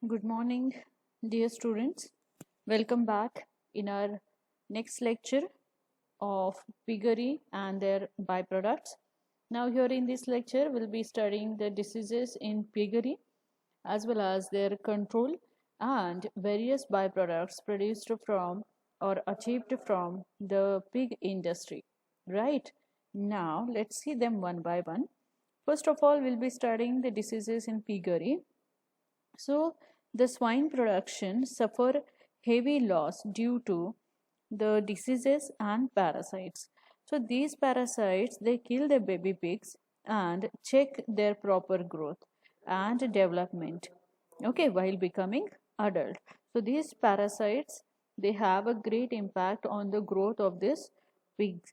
Good morning, dear students. Welcome back in our next lecture of piggery and their byproducts. Now, here in this lecture, we'll be studying the diseases in piggery as well as their control and various byproducts produced from or achieved from the pig industry. Right? Now, let's see them one by one. First of all, we'll be studying the diseases in piggery. So, the swine production suffer heavy loss due to the diseases and parasites. So, these parasites they kill the baby pigs and check their proper growth and development. Okay, while becoming adult. So, these parasites they have a great impact on the growth of this pigs.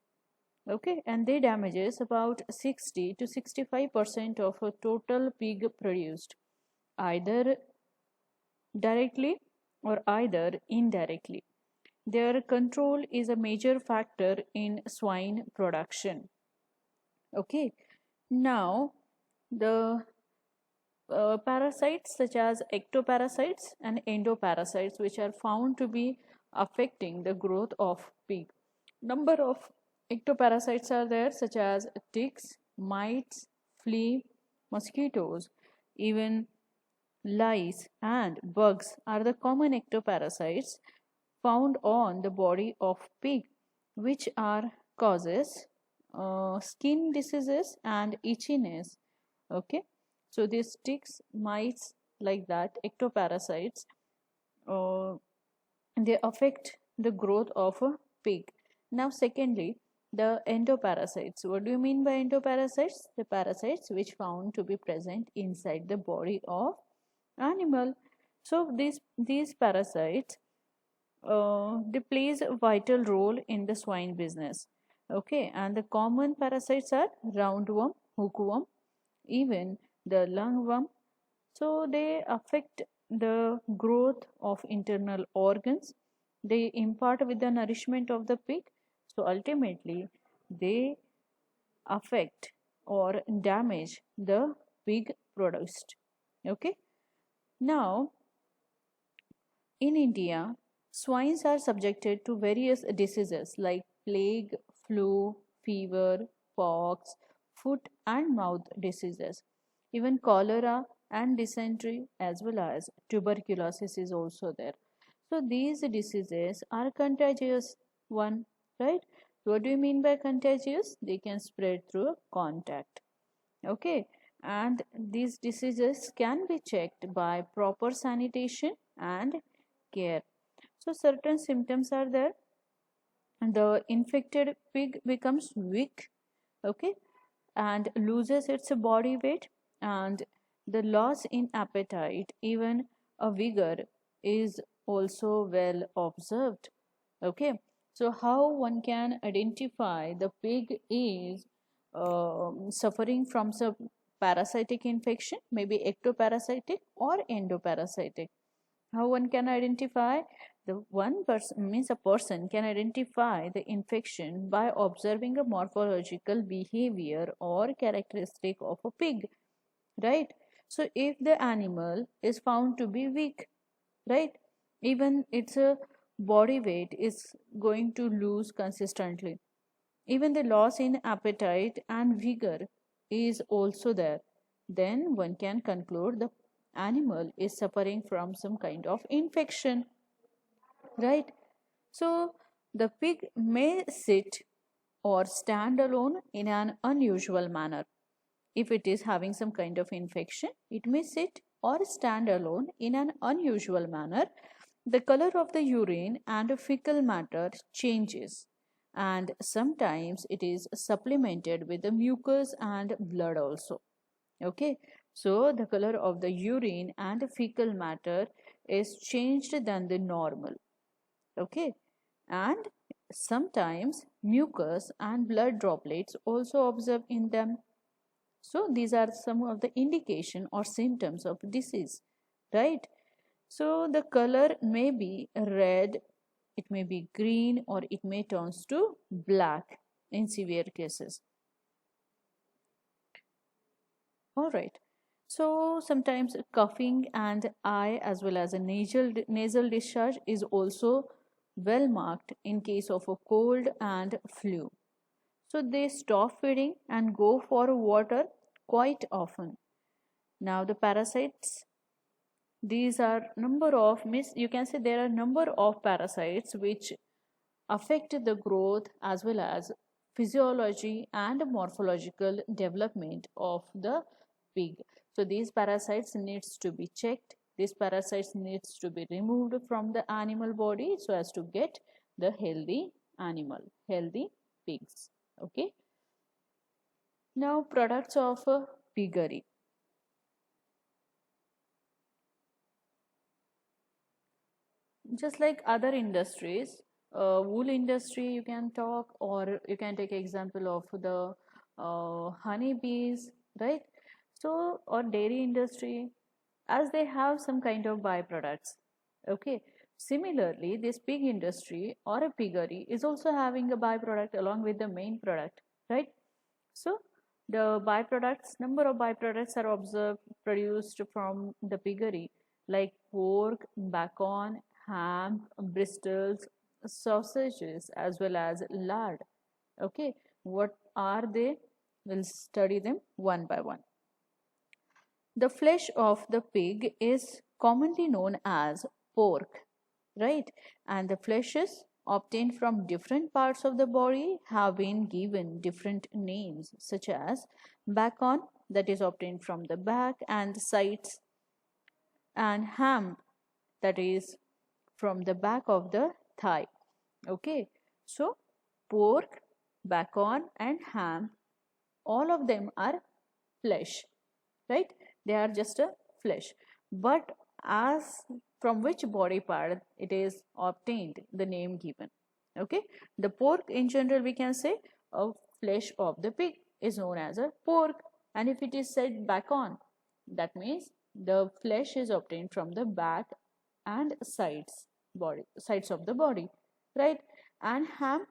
Okay, and they damages about 60 to 65% of a total pig produced either directly or either indirectly. Their control is a major factor in swine production. Okay, now the parasites such as ectoparasites and endoparasites, which are found to be affecting the growth of pig. Number of ectoparasites are there, such as ticks, mites, flea, mosquitoes, even lice and bugs are the common ectoparasites found on the body of pig, which are causes skin diseases and itchiness. Okay, so these ticks, mites, like that, ectoparasites, uh, they affect the growth of a pig. Now, secondly, the endoparasites. What do you mean by endoparasites? The parasites which found to be present inside the body of animal. So these parasites they plays a vital role in the swine business. Okay, and the common parasites are roundworm, hookworm, even the lungworm. So they affect the growth of internal organs. They impart with the nourishment of the pig. So ultimately, they affect or damage the pig produced. Okay. Now, in India, swines are subjected to various diseases like plague, flu, fever, pox, foot and mouth diseases. Even cholera and dysentery as well as tuberculosis is also there. So these diseases are contagious one, right? What do you mean by contagious? They can spread through contact. Okay, and these diseases can be checked by proper sanitation and care. So certain symptoms are there. The infected pig becomes weak, okay, and loses its body weight, and the loss in appetite, even a vigor, is also well observed. Okay, so how one can identify the pig is suffering from some parasitic infection, maybe ectoparasitic or endoparasitic. How one can identify? The one person means a person can identify the infection by observing a morphological behavior or characteristic of a pig, right? So if the animal is found to be weak, right, even its body weight is going to lose consistently, even the loss in appetite and vigor is also there, then one can conclude the animal is suffering from some kind of infection, right? So the pig may sit or stand alone in an unusual manner. If it is having some kind of infection, it may sit or stand alone in an unusual manner. The color of the urine and fecal matter changes, and sometimes it is supplemented with the mucus and blood also. Okay, so the color of the urine and fecal matter is changed than the normal. Okay, and sometimes mucus and blood droplets also observed in them. So these are some of the indication or symptoms of disease, right? So the color may be red, it may be green, or it may turns to black in severe cases. All right. So sometimes coughing and eye as well as a nasal discharge is also well marked in case of a cold and flu. So they stop feeding and go for water quite often. Now the parasites, these are number of means you can say there are number of parasites which affect the growth as well as physiology and morphological development of the pig. So these parasites needs to be checked. These parasites needs to be removed from the animal body so as to get the healthy animal, healthy pigs. Okay. Now products of piggery. Just like other industries, wool industry you can talk, or you can take example of the honey bees, right? So or dairy industry, as they have some kind of byproducts. Okay, similarly this pig industry or a piggery is also having a byproduct along with the main product, right? So the byproducts, number of byproducts are observed produced from the piggery, like pork, bacon, ham, bristles, sausages, as well as lard. Okay, what are they? We'll study them one by one. The flesh of the pig is commonly known as pork, right? And the fleshes obtained from different parts of the body have been given different names, such as bacon, that is obtained from the back and the sides, and ham, that is from the back of the thigh. Okay, so pork, bacon, and ham, all of them are flesh, right? They are just a flesh. But as from which body part it is obtained, the name given. Okay, the pork in general we can say a flesh of the pig is known as a pork, and if it is said bacon, that means the flesh is obtained from the back and sides of the body, right? And ham,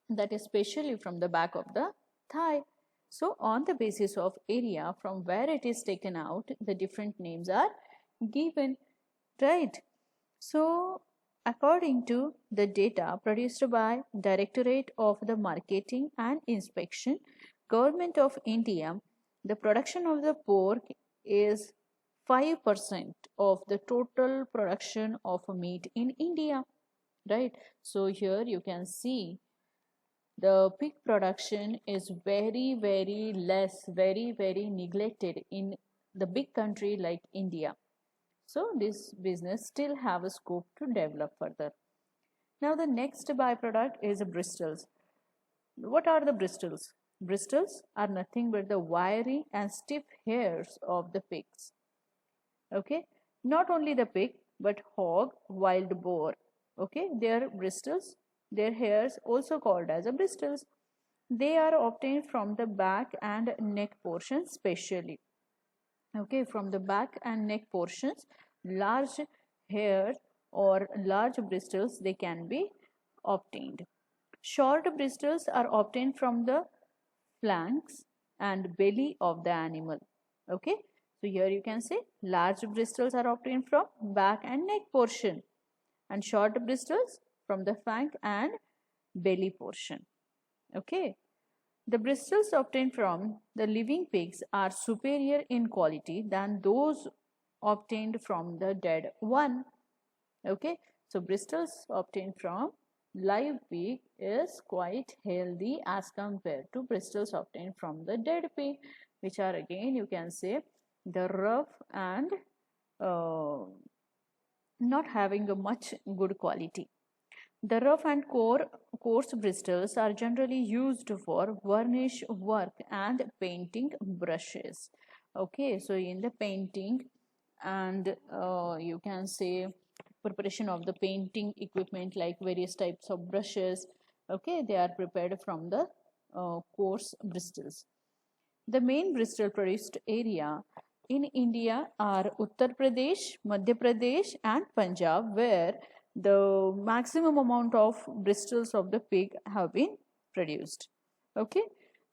that is specially from the back of the thigh. So on the basis of area from where it is taken out, the different names are given, right? So according to the data produced by Directorate of the Marketing and Inspection, Government of India, the production of the pork is 5% of the total production of meat in India, right? So here you can see the pig production is very less, very neglected in the big country like India. So this business still have a scope to develop further. Now the next byproduct is bristles. What are the bristles? Bristles are nothing but the wiry and stiff hairs of the pigs. Okay, not only the pig but hog, wild boar. Okay, their bristles, their hairs also called as a bristles. They are obtained from the back and neck portions specially. Okay, from the back and neck portions, large hair or large bristles they can be obtained. Short bristles are obtained from the flanks and belly of the animal. Okay, so here you can say large bristles are obtained from back and neck portion, and short bristles from the flank and belly portion. Okay, the bristles obtained from the living pigs are superior in quality than those obtained from the dead one. Okay, so bristles obtained from live pig is quite healthy as compared to bristles obtained from the dead pig, which are again you can say the rough and not having a much good quality. The rough and coarse bristles are generally used for varnish work and painting brushes. Okay, so in the painting and you can say preparation of the painting equipment like various types of brushes, okay, they are prepared from the coarse bristles. The main bristle produced area in India are Uttar Pradesh, Madhya Pradesh and Punjab, where the maximum amount of bristles of the pig have been produced. Okay,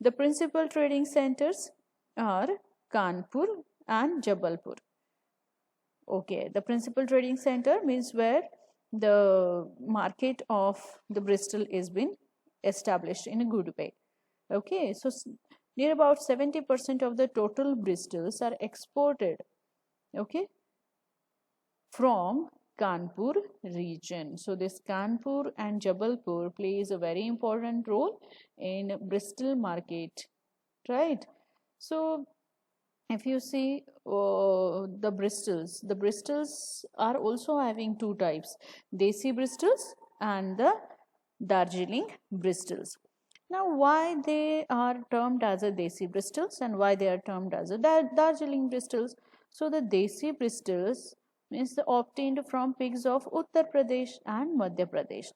the principal trading centers are Kanpur and Jabalpur. Okay, the principal trading center means where the market of the Bristol is been established in a good way. Okay, so near about 70% of the total Bristols are exported, okay, from Kanpur region. So this Kanpur and Jabalpur plays a very important role in Bristol market, right? So if you see the Bristols are also having two types, Desi Bristols and the Darjeeling Bristols. Now, why they are termed as a Desi Bristols and why they are termed as a Darjeeling Bristols? So, the Desi Bristols means obtained from pigs of Uttar Pradesh and Madhya Pradesh,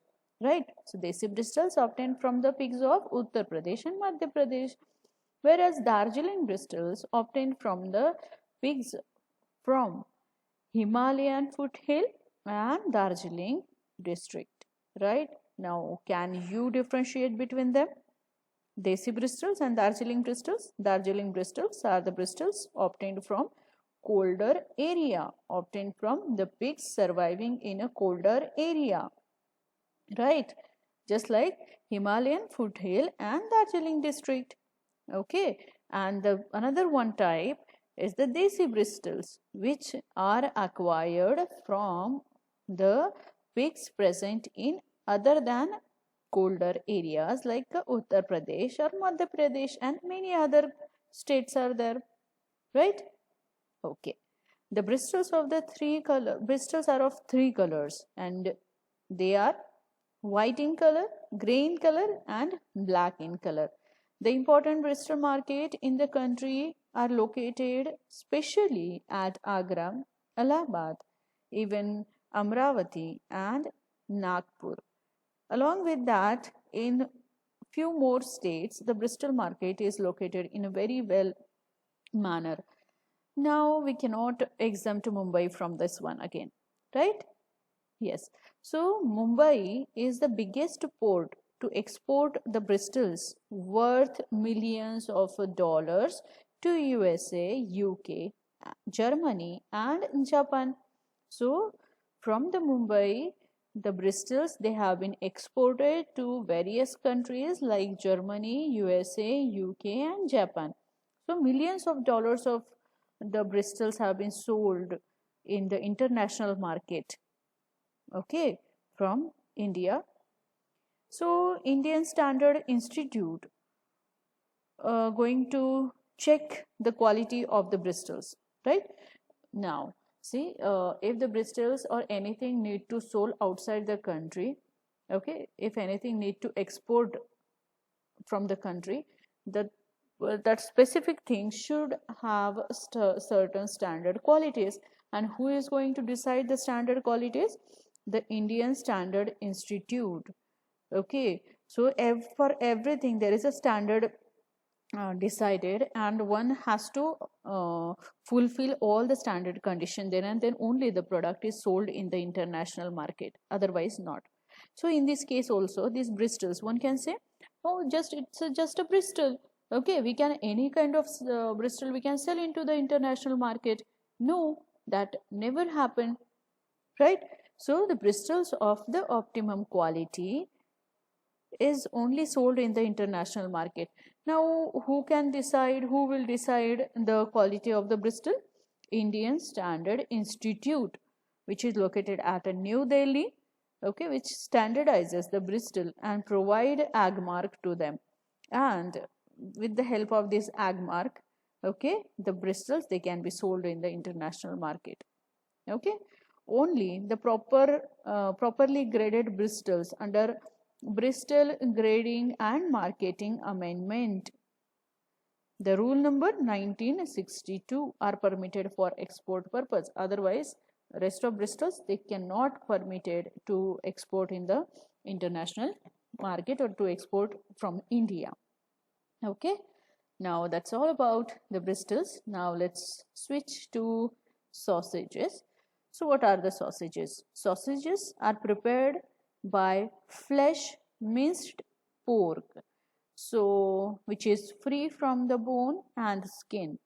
right? So, Desi Bristols obtained from the pigs of Uttar Pradesh and Madhya Pradesh, whereas Darjeeling Bristols obtained from the pigs from Himalayan foothill and Darjeeling district, right? Now, can you differentiate between them? Desi Bristols and Darjeeling Bristols. Darjeeling Bristols are the Bristols obtained from colder area, obtained from the pigs surviving in a colder area, right? Just like Himalayan foothill and Darjeeling district. Okay, and the another one type is the Desi Bristols, which are acquired from the pigs present in other than colder areas like Uttar Pradesh or Madhya Pradesh, and many other states are there, right? Okay, the Bristols of the Bristols are of three colors, and they are white in color, grey in color, and black in color. The important Bristol market in the country are located specially at Agra, Allahabad, even Amravati and Nagpur. Along with that, in few more states, the Bristol market is located in a very well manner. Now we cannot exempt Mumbai from this one again, right? Yes. So Mumbai is the biggest port to export the Bristols worth millions of dollars to USA, UK, Germany and Japan. So from the Mumbai, the Bristols, they have been exported to various countries like Germany, USA, UK and Japan. So millions of dollars of the Bristols have been sold in the international market, okay, from India. So Indian Standard Institute going to check the quality of the Bristols, right? Now see, if the Bristols or anything need to sold outside the country, okay, if anything need to export from the country, that specific thing should have certain standard qualities. And who is going to decide the standard qualities? The Indian Standard Institute. Okay, so for everything there is a standard decided, and one has to fulfill all the standard condition then, and then only the product is sold in the international market, otherwise not. So in this case also, these Bristols, one can say, oh, just a Bristol, okay, we can any kind of Bristol we can sell into the international market. No, that never happened, right? So the Bristols of the optimum quality is only sold in the international market. Now who can decide, who will decide the quality of the Bristol? Indian Standard Institute, which is located at New Delhi, okay, which standardizes the Bristol and provide ag mark to them. And with the help of this ag mark, okay, the Bristols, they can be sold in the international market. Okay, only the properly graded Bristols under Bristol Grading and Marketing Amendment, the rule number 1962, are permitted for export purpose. Otherwise, rest of Bristols, they cannot permitted to export in the international market or to export from India. Okay, now that's all about the Bristols. Now let's switch to sausages. So what are the sausages? Sausages are prepared by flesh minced pork, so which is free from the bone and skin,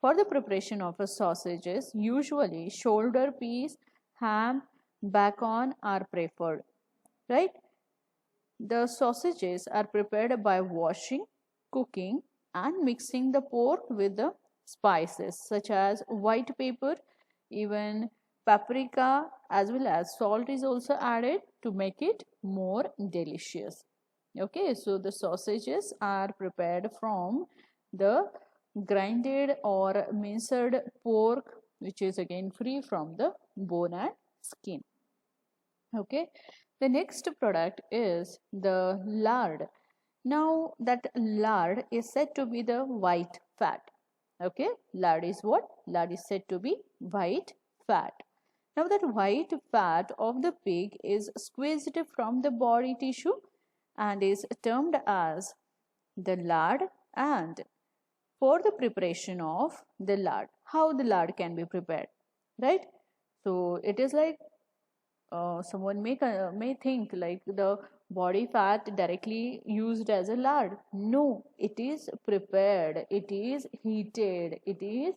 For the preparation of a sausages, usually shoulder piece, ham, bacon are preferred, right? The sausages are prepared by washing, cooking, and mixing the pork with the spices such as white pepper, even paprika, as well as salt is also added to make it more delicious. Okay, so the sausages are prepared from the grinded or minced pork, which is again free from the bone and skin. Okay, the next product is the lard. Now that lard is said to be the white fat. Okay, lard is what? Lard is said to be white fat. Now that white fat of the pig is squeezed from the body tissue and is termed as the lard. And for the preparation of the lard, how the lard can be prepared, right? So it is like someone may think like the body fat directly used as a lard. No, it is prepared, it is heated, it is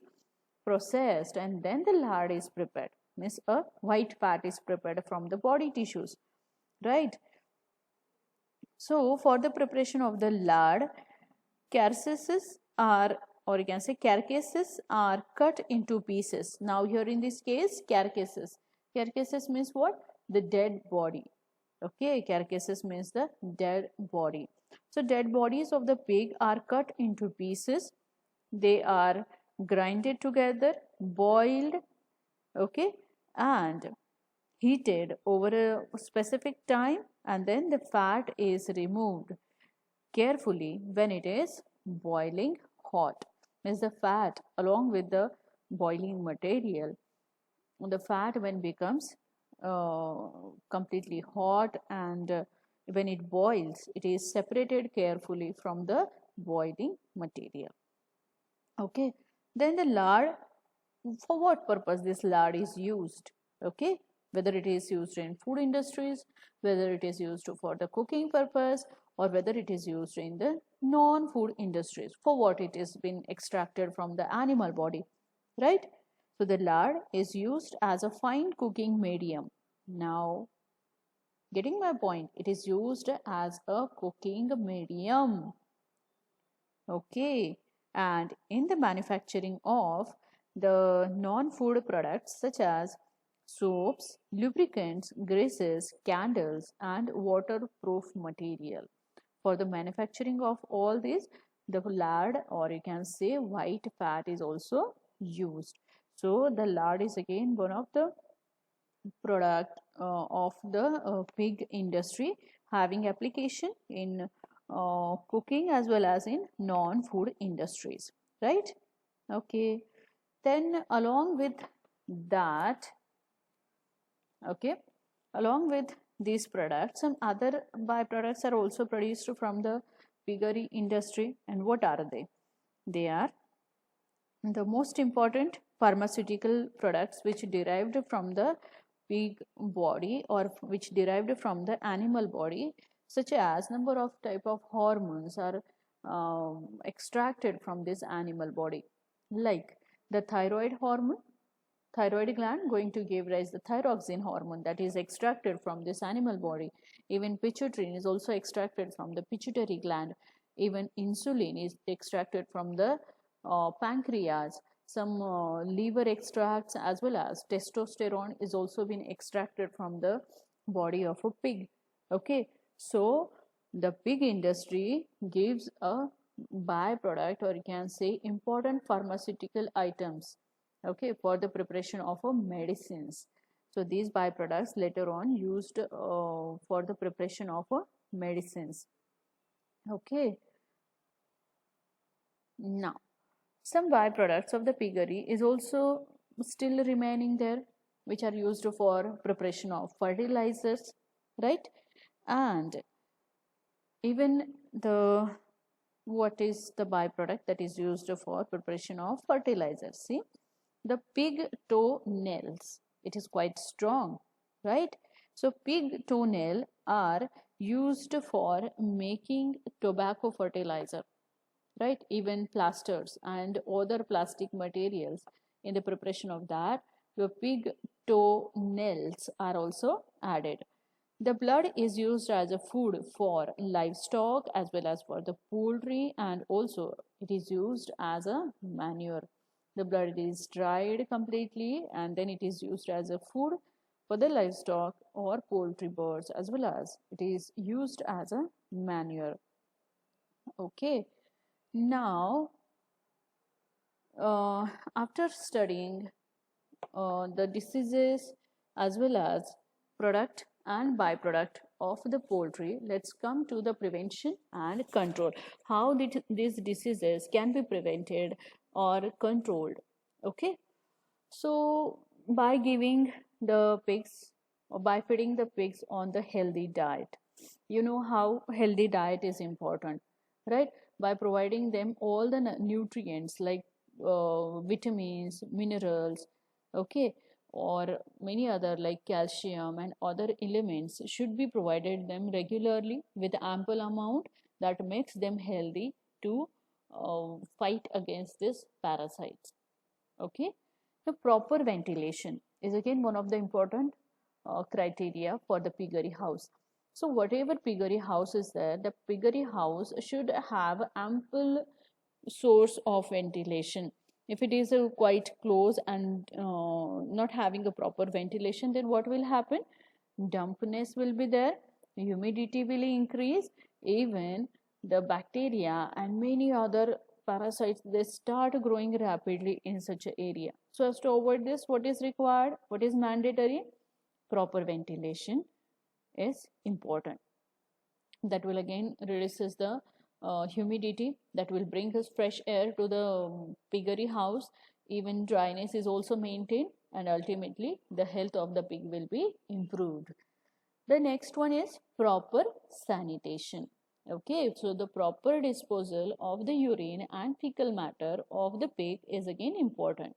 processed, and then the lard is prepared. Means a white fat is prepared from the body tissues, right? So for the preparation of the lard, carcasses are, or you can say carcasses are cut into pieces. Now here in this case, carcasses means what? The dead body. Okay, carcasses means the dead body. So dead bodies of the pig are cut into pieces. They are grinded together, boiled, okay, and heated over a specific time, and then the fat is removed carefully when it is boiling hot. Means the fat along with the boiling material, the fat when becomes completely hot, and when it boils, it is separated carefully from the boiling material. Okay, then the lard, for what purpose this lard is used? Okay, whether it is used in food industries, whether it is used for the cooking purpose, or whether it is used in the non-food industries, for what it is been extracted from the animal body, right? So the lard is used as a fine cooking medium. Now, getting my point, it is used as a cooking medium. Okay, and in the manufacturing of the non-food products such as soaps, lubricants, greases, candles, and waterproof material. For the manufacturing of all these, the lard, or you can say white fat, is also used. So the lard is again one of the product of the pig industry, having application in cooking as well as in non-food industries, right? Okay, then along with that, okay, along with these products, some other byproducts are also produced from the piggery industry. And what are they? They are the most important pharmaceutical products which derived from the pig body, or which derived from the animal body, such as number of type of hormones are extracted from this animal body, like the thyroid hormone, thyroid gland going to give rise the thyroxine hormone, that is extracted from this animal body. Even pituitary is also extracted from the pituitary gland. Even insulin is extracted from the pancreas. Some liver extracts as well as testosterone is also been extracted from the body of a pig. Okay, so the pig industry gives a byproduct, or you can say important pharmaceutical items, okay, for the preparation of a medicines. So these byproducts later on used for the preparation of a medicines. Okay, now some byproducts of the piggery is also still remaining there, which are used for preparation of fertilizers, right? And even the, what is the byproduct that is used for preparation of fertilizers? See, the pig toe nails, it is quite strong, right? So pig toenail are used for making tobacco fertilizer. right? Even plasters and other plastic materials in the preparation of that, the pig toe nails are also added. The blood is used as a food for livestock as well as for the poultry, and also it is used as a manure. The blood is dried completely and then it is used as a food for the livestock or poultry birds, as well as it is used as a manure. Okay, now uh, after studying the diseases as well as product and byproduct of the poultry, let's come to the prevention and control. How these diseases can be prevented or controlled. Okay, so by giving the pigs or by feeding the pigs on the healthy diet, you know how healthy diet is important, right? By providing them all the nutrients like vitamins, minerals, okay, or many other like calcium and other elements should be provided them regularly with ample amount that makes them healthy to fight against these parasites. Okay, the proper ventilation is again one of the important criteria for the piggery house. So whatever piggery house is there, the piggery house should have ample source of ventilation. If it is quite close and not having a proper ventilation, then what will happen? Dampness will be there, humidity will increase, even the bacteria and many other parasites, they start growing rapidly in such an area. So as to avoid this, what is required, what is mandatory? Proper ventilation is important. That will again reduces the humidity, that will bring us fresh air to the piggery house. Even dryness is also maintained, and ultimately the health of the pig will be improved. The next one is proper sanitation. Okay, so the proper disposal of the urine and fecal matter of the pig is again important.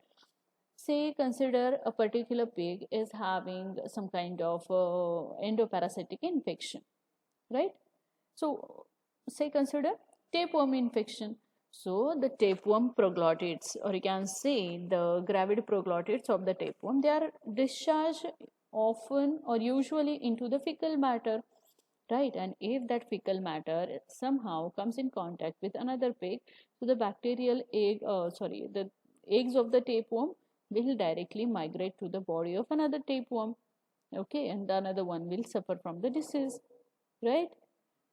Say, consider a particular pig is having some kind of endoparasitic infection, right? So, say, consider tapeworm infection. So, the tapeworm proglottids, or you can say the gravid proglottids of the tapeworm, they are discharged often or usually into the fecal matter, right? And if that fecal matter somehow comes in contact with another pig, so the bacterial egg, the eggs of the tapeworm will directly migrate to the body of another tapeworm. Okay, and another one will suffer from the disease, right?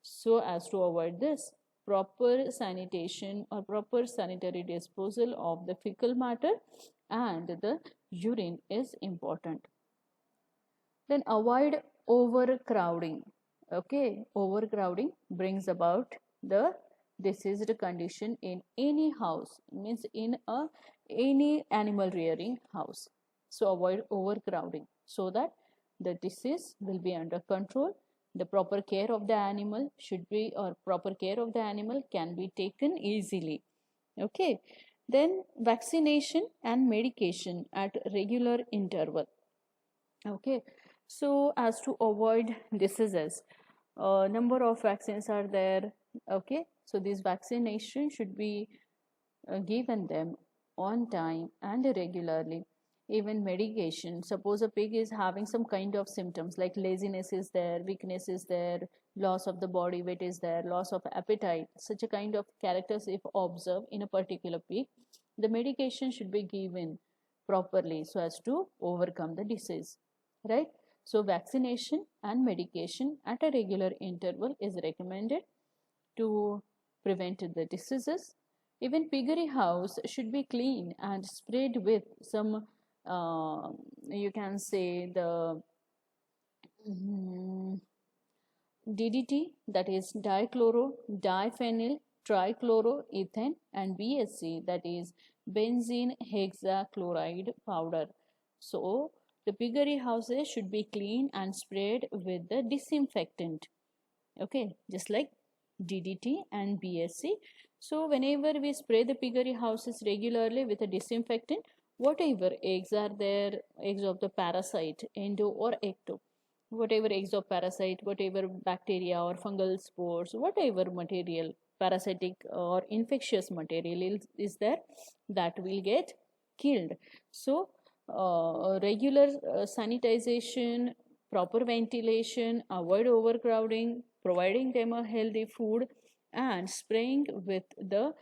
So as to avoid this, proper sanitation or proper sanitary disposal of the fecal matter and the urine is important. Then avoid overcrowding. Okay, overcrowding brings about the diseased condition in any house, means in a any animal rearing house. So avoid overcrowding so that the disease will be under control. The proper care of the animal should be, or proper care of the animal can be taken easily. Okay, then vaccination and medication at regular interval. Okay, so as to avoid diseases, a number of vaccines are there. Okay, so this vaccination should be given them on time and regularly. Even medication, suppose a pig is having some kind of symptoms like laziness is there, weakness is there, loss of the body weight is there, loss of appetite, such a kind of characters if observed in a particular pig, the medication should be given properly so as to overcome the disease, right? So vaccination and medication at a regular interval is recommended to prevent the diseases. Even piggery house should be clean and sprayed with some, you can say the DDT, that is dichloro, diphenyl, trichloroethane, and BSC, that is benzene hexachloride powder. So the piggery houses should be clean and sprayed with the disinfectant. Okay, just like DDT and BSC. So whenever we spray the piggery houses regularly with a disinfectant, whatever eggs are there, eggs of the parasite, endo or ecto, whatever eggs of parasite, whatever bacteria or fungal spores, whatever material, parasitic or infectious material is there, that will get killed. So regular sanitization, proper ventilation, avoid overcrowding, providing them a healthy food, and spraying with the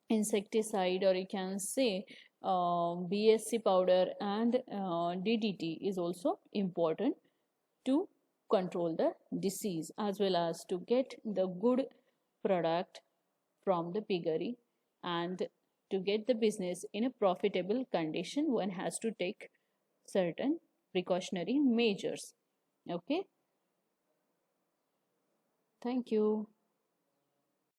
insecticide, or you can say BSC powder and DDT is also important to control the disease, as well as to get the good product from the piggery. And to get the business in a profitable condition, one has to take certain precautionary measures. Okay, thank you.